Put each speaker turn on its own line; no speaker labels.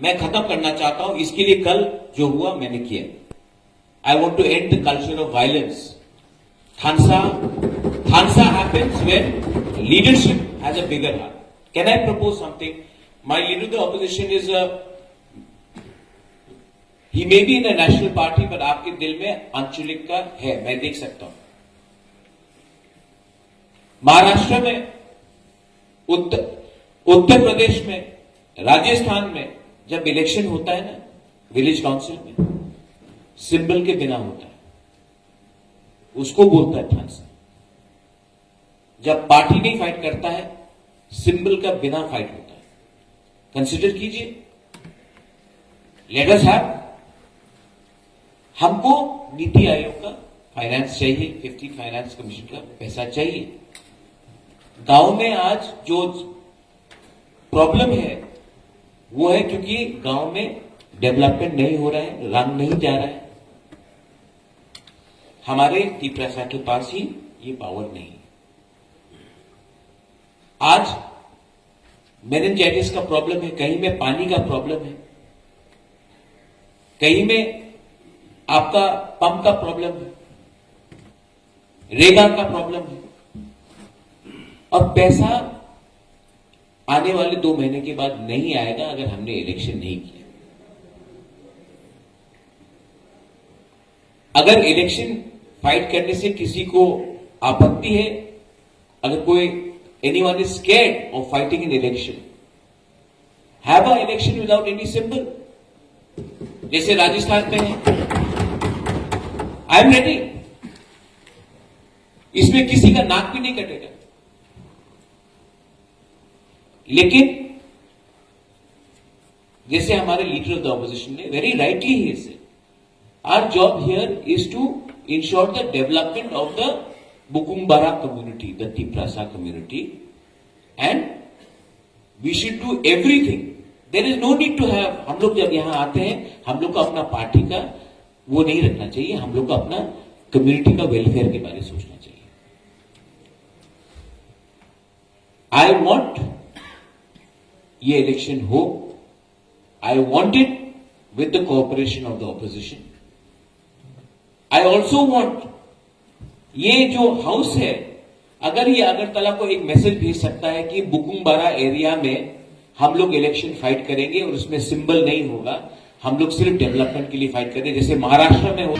मैं खत्म करना चाहता हूं। इसके लिए कल जो हुआ मैंने किया। I want to end the culture of violence. Thansa happens when leadership has a bigger heart. Can I propose something? My leader of the opposition is he may be in a national party, but आपके दिल में आंचलिक का है, मैं देख सकता हूं। महाराष्ट्र में, उत्तर प्रदेश में, राजस्थान में जब इलेक्शन होता है ना, विलेज काउंसिल में सिंबल के बिना होता है, उसको बोलता है थानसा। जब पार्टी नहीं फाइट करता है, सिंबल का बिना फाइट होता है। कंसिडर कीजिए, लेट अस हैव। हमको नीति आयोग का फाइनेंस चाहिए, 15 फाइनेंस कमीशन का पैसा चाहिए। गांव में आज जो प्रॉब्लम है वो है क्योंकि गांव में डेवलपमेंट नहीं हो रहा है, रंग नहीं जा रहा है। हमारे टीपरासा के पास ही ये पावर नहीं है। आज मेनिंजाइटिस का प्रॉब्लम है, कहीं में पानी का प्रॉब्लम है, कहीं में आपका पंप का प्रॉब्लम है, रेगा का प्रॉब्लम है, और पैसा आने वाले 2 महीने के बाद नहीं आएगा अगर हमने इलेक्शन नहीं किया। अगर इलेक्शन फाइट करने से किसी को आपत्ति है, अगर कोई anyone is scared of fighting an election, have a election without any symbol, जैसे राजस्थान में है। I am ready. इसमें किसी का नाक भी नहीं कटेगा। लेकिन जैसे हमारे लीडर ऑफ द ऑपोजिशन ने very rightly he said, our job here is to ensure the development of the Bukumbara community, the Tiprasa community, and we should do everything. There is no need to have, हम लोग जब यहां आते हैं, हम लोग को अपना पार्टी का वो नहीं रखना चाहिए, हम लोग को अपना कम्युनिटी का वेलफेयर के बारे में सोचना चाहिए। आई वॉन्ट ये इलेक्शन हो, I want it with the cooperation of the opposition. I also want, ये जो हाउस है, अगर ये अगरतला को एक मैसेज भेज सकता है कि बुकुम्बारा एरिया में हम लोग इलेक्शन फाइट करेंगे और उसमें सिंबल नहीं होगा, हम लोग सिर्फ डेवलपमेंट के लिए फाइट करेंगे, जैसे महाराष्ट्र में हो।